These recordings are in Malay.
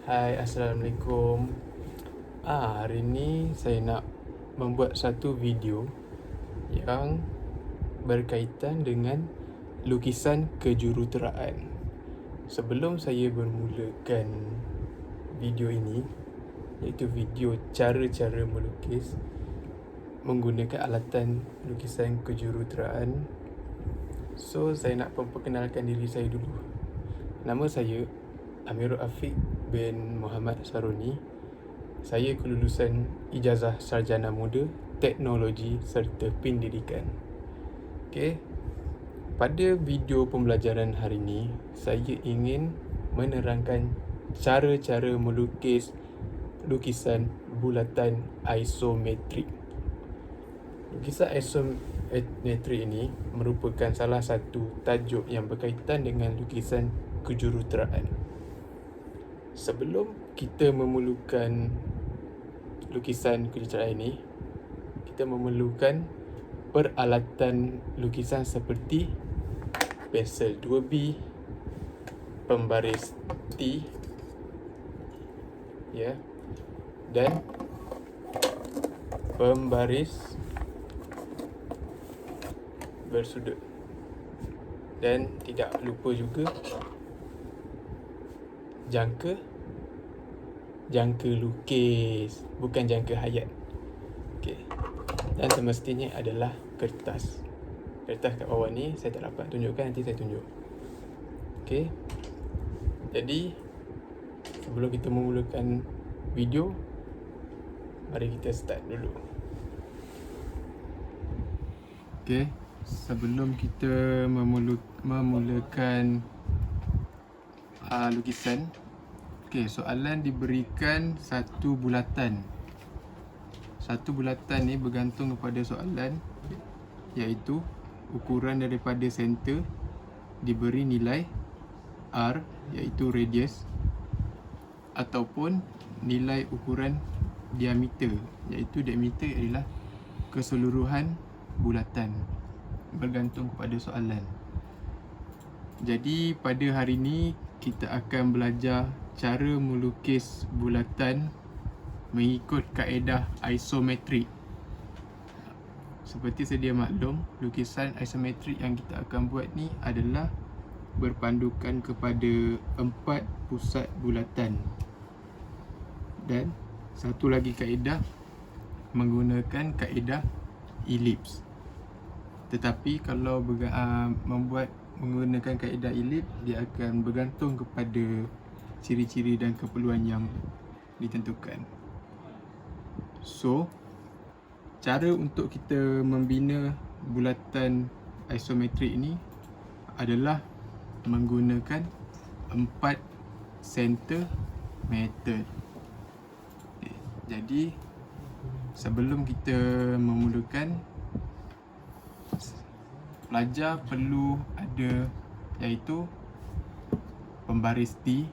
Hai, Assalamualaikum. Hari ni saya nak membuat satu video yang berkaitan dengan lukisan kejuruteraan. Sebelum saya bermulakan video ini, iaitu video cara-cara melukis menggunakan alatan lukisan kejuruteraan, so saya nak memperkenalkan diri saya dulu. Nama saya Amirul Afiq bin Muhammad Saruni. Saya kelulusan Ijazah Sarjana Muda Teknologi serta Pendidikan. Okey. Pada video pembelajaran hari ini, saya ingin menerangkan cara-cara melukis lukisan bulatan isometrik. Lukisan isometrik ini merupakan salah satu tajuk yang berkaitan dengan lukisan kejuruteraan. Sebelum kita memerlukan lukisan kejuruteraan ini, kita memerlukan peralatan lukisan seperti pensel 2B, pembaris T, dan pembaris bersudut. Dan tidak lupa juga jangka lukis, bukan jangka hayat. Okey. Dan semestinya adalah kertas. Kertas kat bawah ni saya tak dapat tunjukkan, nanti saya tunjuk. Okey. Jadi sebelum kita memulakan video, mari kita start dulu. Okey, sebelum kita memulakan lukisan, soalan diberikan satu bulatan. Satu bulatan ni bergantung kepada soalan, iaitu ukuran daripada center diberi nilai R, iaitu radius, ataupun nilai ukuran diameter, iaitu diameter adalah keseluruhan bulatan, bergantung kepada soalan. Jadi pada hari ini kita akan belajar cara melukis bulatan mengikut kaedah isometrik. Seperti sedia maklum, lukisan isometrik yang kita akan buat ni adalah berpandukan kepada 4 pusat bulatan. Dan satu lagi kaedah menggunakan kaedah elips. Tetapi kalau membuat menggunakan kaedah elips, dia akan bergantung kepada ciri-ciri dan keperluan yang ditentukan. So, cara untuk kita membina bulatan isometrik ini adalah menggunakan 4 center method. Jadi sebelum kita memulakan, pelajar perlu ada, iaitu pembaris T,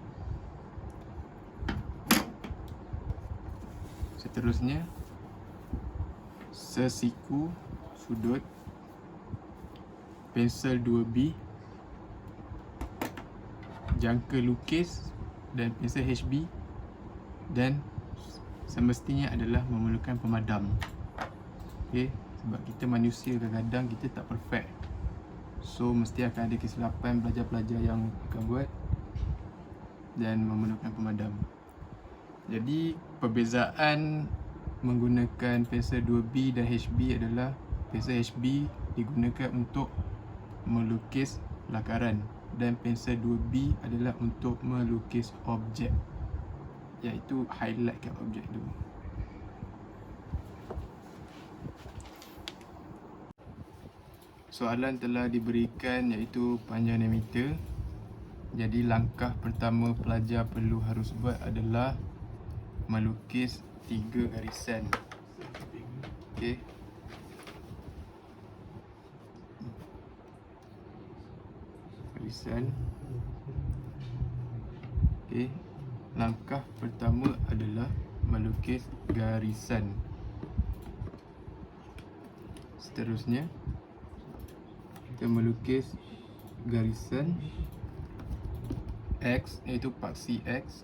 seterusnya sesiku sudut, pensel 2B, jangka lukis dan pensel HB, dan semestinya adalah memerlukan pemadam. Okey, sebab kita manusia kadang-kadang kita tak perfect. So mesti akan ada kesilapan pelajar-pelajar yang akan buat dan memerlukan pemadam. Jadi perbezaan menggunakan pensel 2B dan HB adalah pensel HB digunakan untuk melukis lakaran dan pensel 2B adalah untuk melukis objek, iaitu highlightkan objek tu. Soalan telah diberikan, iaitu panjang diameter. Jadi langkah pertama pelajar harus buat adalah melukis 3 garisan. Okey. Garisan. Okey. Langkah pertama adalah melukis garisan. Seterusnya kita melukis garisan X, iaitu paksi X,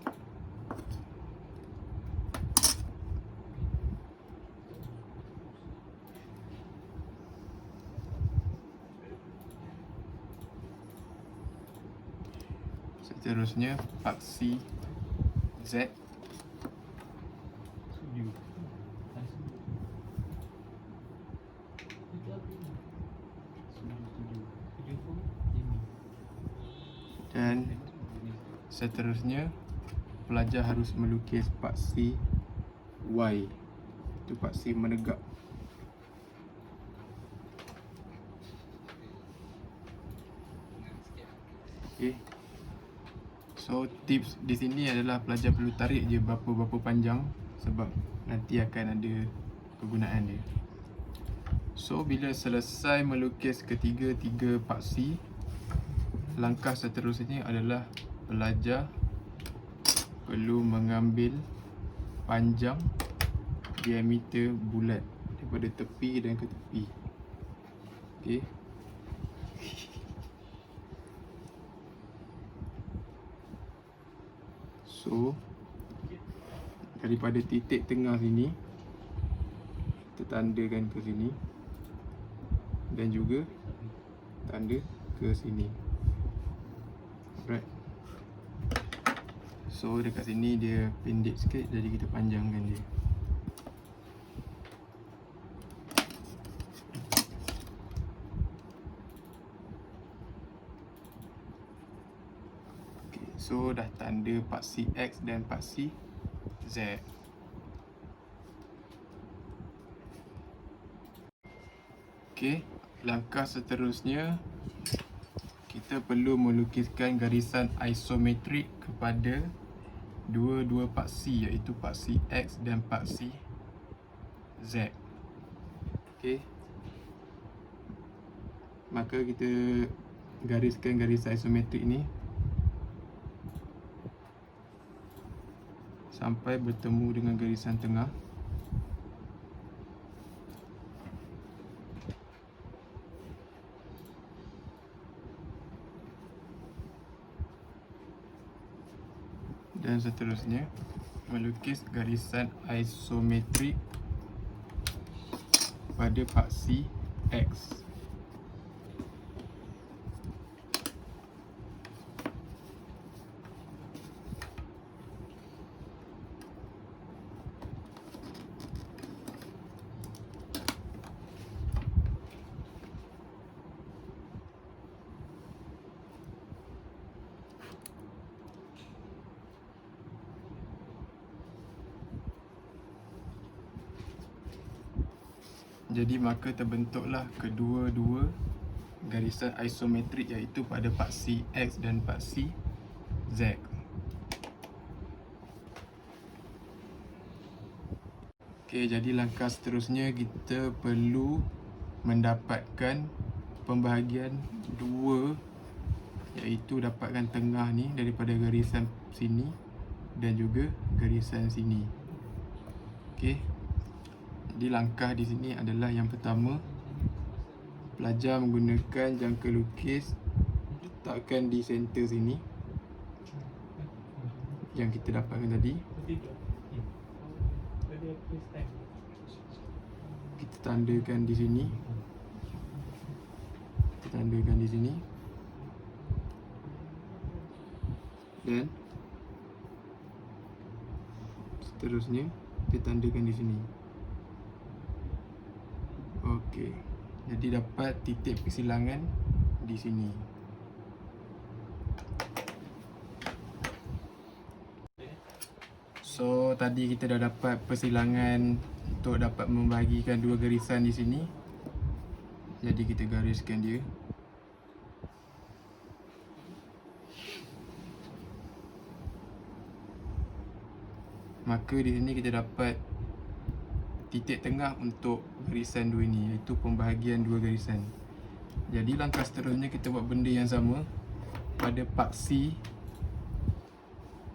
Seterusnya paksi Z. Dan seterusnya pelajar harus melukis paksi Y. Itu paksi menegak. Okay. So tips di sini adalah pelajar perlu tarik je berapa panjang, sebab nanti akan ada kegunaan dia. So bila selesai melukis ketiga-tiga paksi, langkah seterusnya adalah pelajar perlu mengambil panjang diameter bulat daripada tepi dan ke tepi. Okey. So daripada titik tengah sini kita tandakan ke sini dan juga tanda ke sini. Alright. So dekat sini dia pendek sikit, jadi kita panjangkan dia. Okay, so dah tanda paksi X dan paksi Z. Okay, langkah seterusnya kita perlu melukiskan garisan isometrik kepada dua-dua paksi, iaitu paksi X dan paksi Z. Okey. Maka kita gariskan garisan isometrik ni sampai bertemu dengan garisan tengah. Dan seterusnya melukis garisan isometrik pada paksi X. Jadi maka terbentuklah kedua-dua garisan isometrik, iaitu pada paksi X dan paksi Z. Okey, jadi langkah seterusnya kita perlu mendapatkan pembahagian dua, iaitu dapatkan tengah ni daripada garisan sini dan juga garisan sini. Okey. Jadi langkah di sini adalah yang pertama, pelajar menggunakan jangka lukis letakkan di center sini yang kita dapatkan tadi. Kita tandakan di sini. Kita tandakan di sini. Dan seterusnya kita tandakan di sini. Okey. Jadi dapat titik persilangan di sini. So tadi kita dah dapat persilangan untuk dapat membahagikan dua garisan di sini. Jadi kita gariskan dia. Maka di sini kita dapat titik tengah untuk garisan dua ini, iaitu pembahagian dua garisan. Jadi langkah seterusnya kita buat benda yang sama pada paksi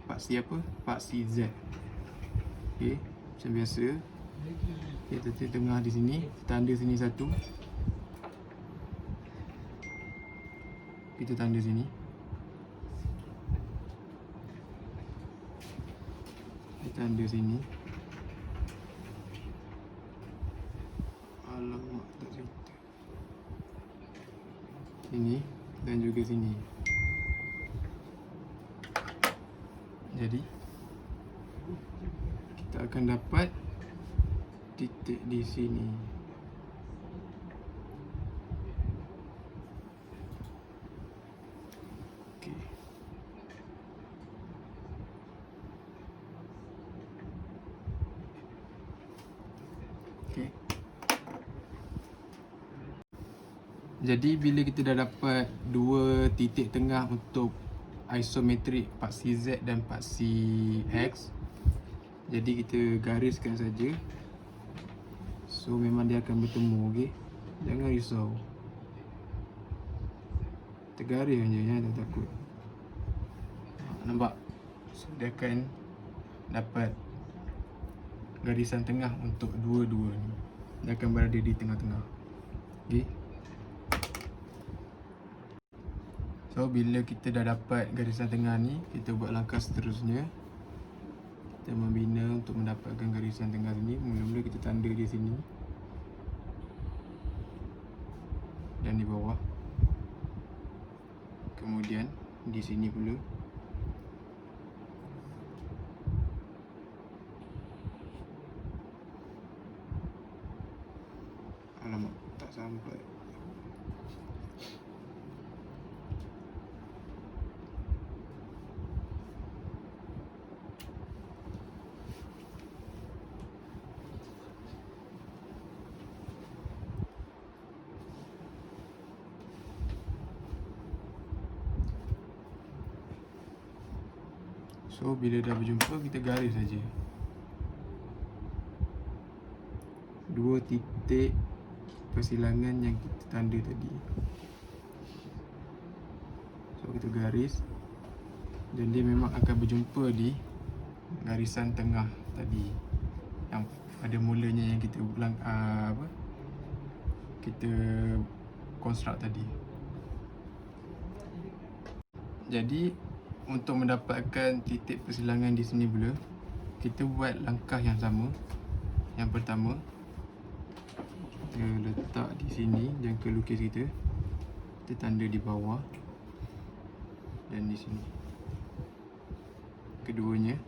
apa? Paksi Z. Okey, macam biasa. Kita titik tengah di sini, tanda sini satu. Kita tanda sini. Kita tanda sini. Alamak, tak cerita. Sini dan juga sini. Jadi kita akan dapat titik di sini. Okey. Okey. Jadi bila kita dah dapat dua titik tengah untuk isometrik paksi Z dan paksi X, jadi kita gariskan saja. So memang dia akan bertemu, okey. Jangan risau. Tergaris je, jangan takut. Nampak? So, dia akan dapat garisan tengah untuk dua-dua ni. Dia akan berada di tengah-tengah. Okey. So bila kita dah dapat garisan tengah ni, kita buat langkah seterusnya. Kita membina untuk mendapatkan garisan tengah sini. Mula-mula kita tanda di sini dan di bawah. Kemudian di sini pula. Alamak, tak sampai. So bila dah berjumpa, kita garis saja dua titik persilangan yang kita tanda tadi. So kita garis dan dia memang akan berjumpa di garisan tengah tadi yang pada mulanya yang kita ulang kita construct tadi. Jadi untuk mendapatkan titik persilangan di sini pula, kita buat langkah yang sama. Yang pertama, kita letak di sini jangka lukis kita. Kita tanda di bawah dan di sini. Keduanya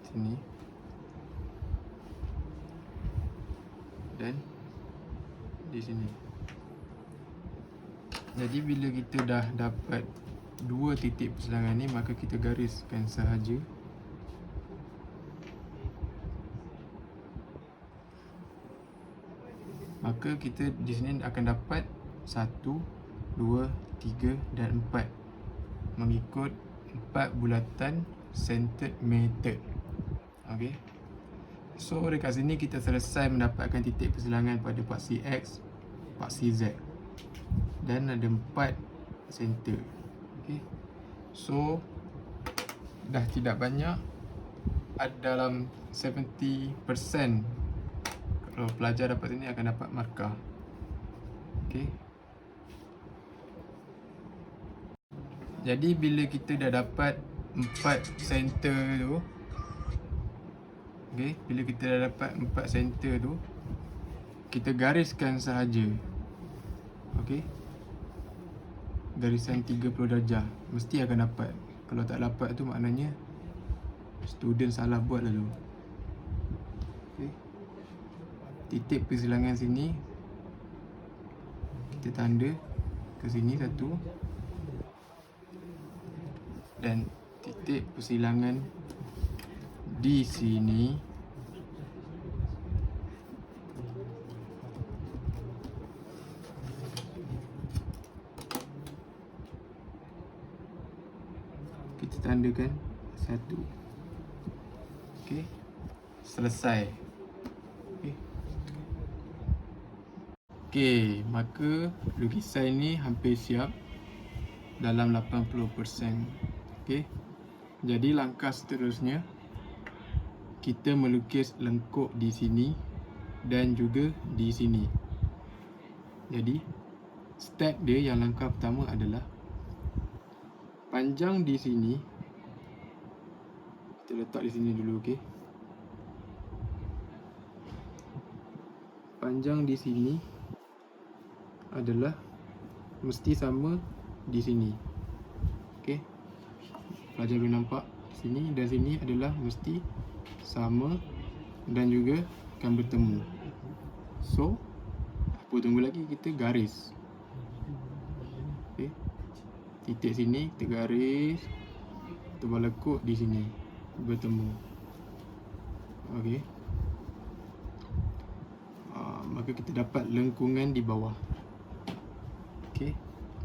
sini dan di sini. Jadi bila kita dah dapat dua titik persilangan ni, maka kita gariskan sahaja. Maka kita di sini akan dapat 1, 2, 3 dan 4 mengikut 4 bulatan centered method. Okey. So dekat sini kita selesai mendapatkan titik persilangan pada paksi X, paksi Z. Dan ada 4 center. Okey. So dah tidak banyak, ada dalam 70% kalau pelajar dapat sini akan dapat markah. Okey. Jadi bila kita dah dapat 4 center tu, okey, bila kita dah dapat 4 center tu, kita gariskan sahaja. Okey. Garisan 30 darjah mesti akan dapat. Kalau tak dapat tu maknanya student salah buat lalu. Okay. Titik persilangan sini kita tanda ke sini satu, dan titik persilangan di sini kita tandakan satu. Okey, selesai. Okey, maka lukisan ini hampir siap dalam 80%. Okey. Jadi langkah seterusnya kita melukis lengkuk di sini dan juga di sini. Jadi step dia yang langkah pertama adalah panjang di sini kita letak di sini dulu, okey. Panjang di sini adalah mesti sama di sini. pelajar boleh nampak sini dan sini adalah mesti sama dan juga akan bertemu. So apa tunggu lagi, kita garis. Okay. Titik sini kita garis, tebal lekuk di sini bertemu. Okey. Maka kita dapat lengkungan di bawah. Okey.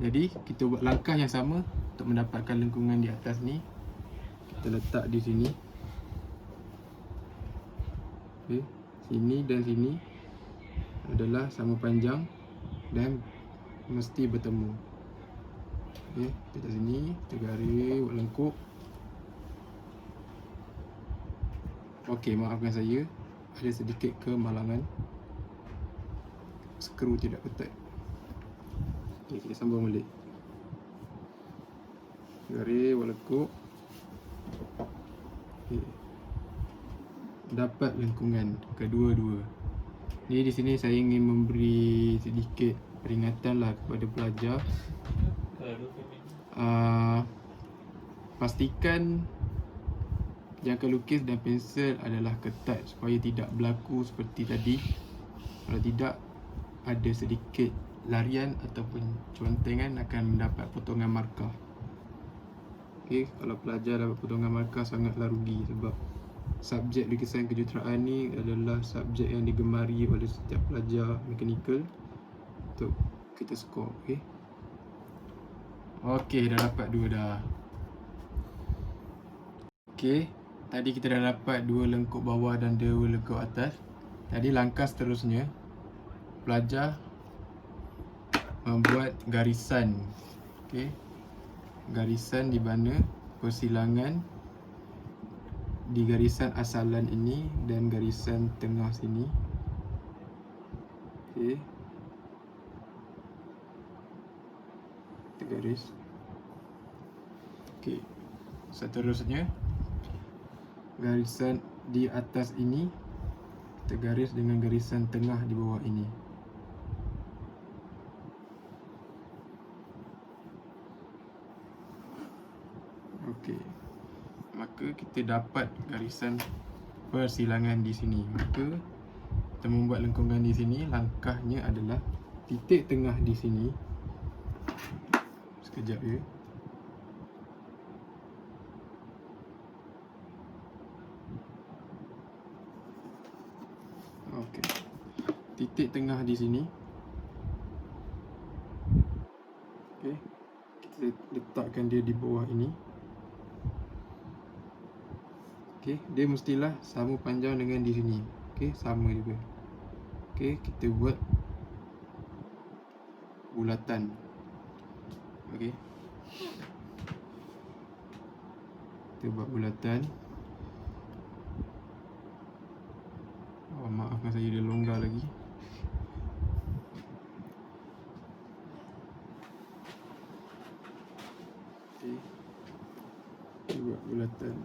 Jadi kita buat langkah yang sama untuk mendapatkan lengkungan di atas ni. Kita letak di sini. Okey. Sini dan sini adalah sama panjang dan mesti bertemu. Okey, kita letak sini, kita garis buat lengkuk. Okey, maafkan saya, ada sedikit kemalangan. Skru tidak ketat. Okey, kita sambung balik. Garis buat lengkuk. Okey. Dapat lengkungan kedua-dua. Ni di sini saya ingin memberi sedikit peringatan lah kepada pelajar. Pastikan jangka lukis dan pensel adalah ketat supaya tidak berlaku seperti tadi. Kalau tidak, ada sedikit larian ataupun contengan akan mendapat potongan markah. Okey, kalau pelajar dapat potongan markah sangatlah rugi sebab subjek lukisan kejuruteraan ni adalah subjek yang digemari oleh setiap pelajar mekanikal untuk kita skor. Okey. Okey, dah dapat dua dah. Okey, tadi kita dah dapat dua lengkuk bawah dan dua lengkuk atas. Tadi langkah seterusnya, pelajar membuat garisan. Okey. Garisan di mana persilangan di garisan asalan ini dan garisan tengah sini. Okey. Kita garis. Okey. Seterusnya, garisan di atas ini kita garis dengan garisan tengah di bawah ini. Okey. Maka kita dapat garisan persilangan di sini. Maka kita membuat lengkungan di sini. Langkahnya adalah titik tengah di sini. Sekejap ya. Okey. Titik tengah di sini. Okey. Kita letakkan dia di bawah ini. Okey, dia mestilah sama panjang dengan di sini. Okey, sama juga. Okey, kita buat bulatan. Okey. Kita buat bulatan. Oh, maafkan saya, dia longgar lagi. Okey. Kita buat bulatan.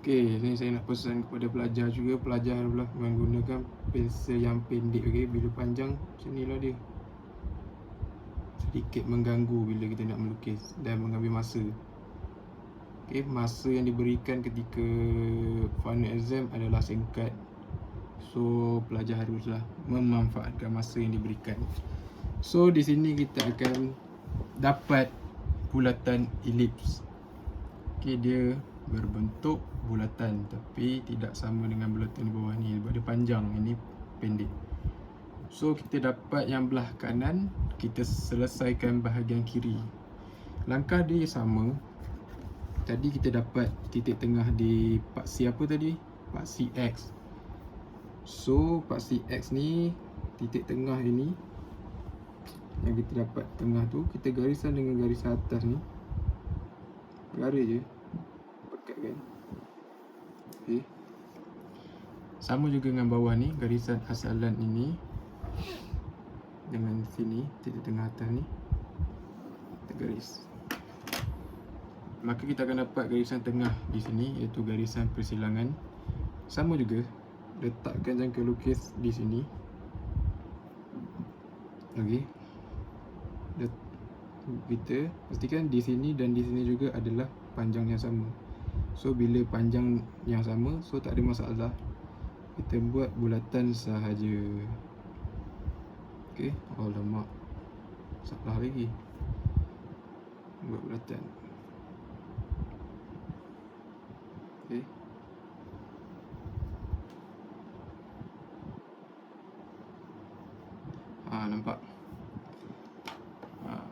Okey, ni saya nak pesan kepada pelajar juga. Pelajar adalah menggunakan pensel yang pendek. Okey, bila panjang macam ni lah dia, sedikit mengganggu bila kita nak melukis dan mengambil masa. Okey, masa yang diberikan ketika final exam adalah singkat. So, pelajar haruslah memanfaatkan masa yang diberikan. So, di sini kita akan dapat bulatan elips. Okey, dia berbentuk bulatan tapi tidak sama dengan bulatan di bawah ni sebab dia panjang, ini pendek. So kita dapat yang belah kanan, kita selesaikan bahagian kiri. Langkah dia sama. Tadi kita dapat titik tengah di paksi apa tadi? Paksi X. So paksi X ni, titik tengah ini yang kita dapat tengah tu, kita garisan dengan garisan atas ni. Garis je, pekatkan. Okey. Sama juga dengan bawah ni, garisan asalan ini dengan sini, titik tengah atas ni kita garis. Maka kita akan dapat garisan tengah di sini, iaitu garisan persilangan. Sama juga letakkan jangka lukis di sini. Okey. Kita pastikan di sini dan di sini juga adalah panjang yang sama. So bila panjang yang sama, so tak ada masalah. Kita buat bulatan sahaja. Okey, alamak. Salah lagi. Buat bulatan. Okey. Nampak.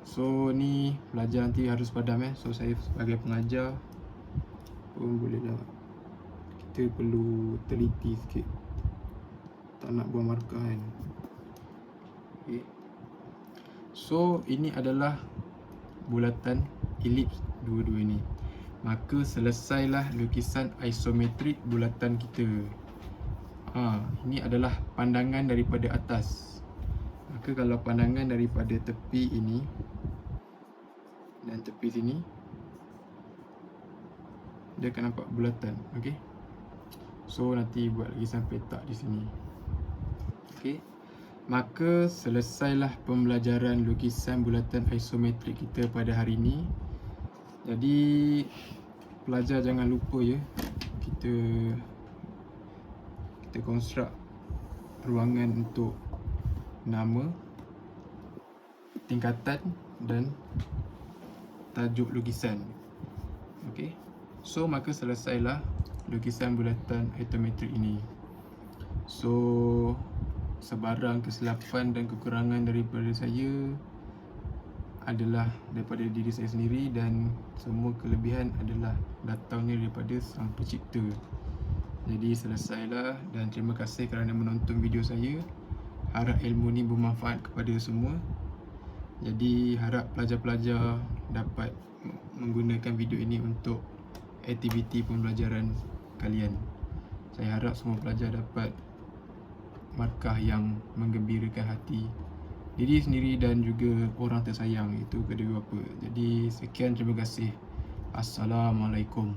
So ni pelajar nanti harus padam So saya sebagai pengajar pun bolehlah, kita perlu teliti sikit, tak nak buang markah kan. Okay. So ini adalah bulatan elips dua-dua ni. Maka selesailah lukisan isometrik bulatan kita. Ini adalah pandangan daripada atas. Maka kalau pandangan daripada tepi ini dan tepi sini, dia akan nampak bulatan. Okey. So nanti buat lagi sampai tak di sini. Okey. Maka selesailah pembelajaran lukisan bulatan isometrik kita pada hari ini. Jadi pelajar jangan lupa kita construct ruangan untuk nama, tingkatan dan tajuk lukisan. Okey. So maka selesailah lukisan bulatan isometrik ini. So sebarang kesilapan dan kekurangan daripada saya adalah daripada diri saya sendiri, dan semua kelebihan adalah datangnya daripada Sang Pencipta. Jadi selesailah, dan terima kasih kerana menonton video saya. Harap ilmu ni bermanfaat kepada semua. Jadi harap pelajar-pelajar dapat menggunakan video ini untuk aktiviti pembelajaran kalian. Saya harap semua pelajar dapat markah yang menggembirakan hati diri sendiri dan juga orang tersayang, itu kedua bapa. Jadi sekian, terima kasih. Assalamualaikum.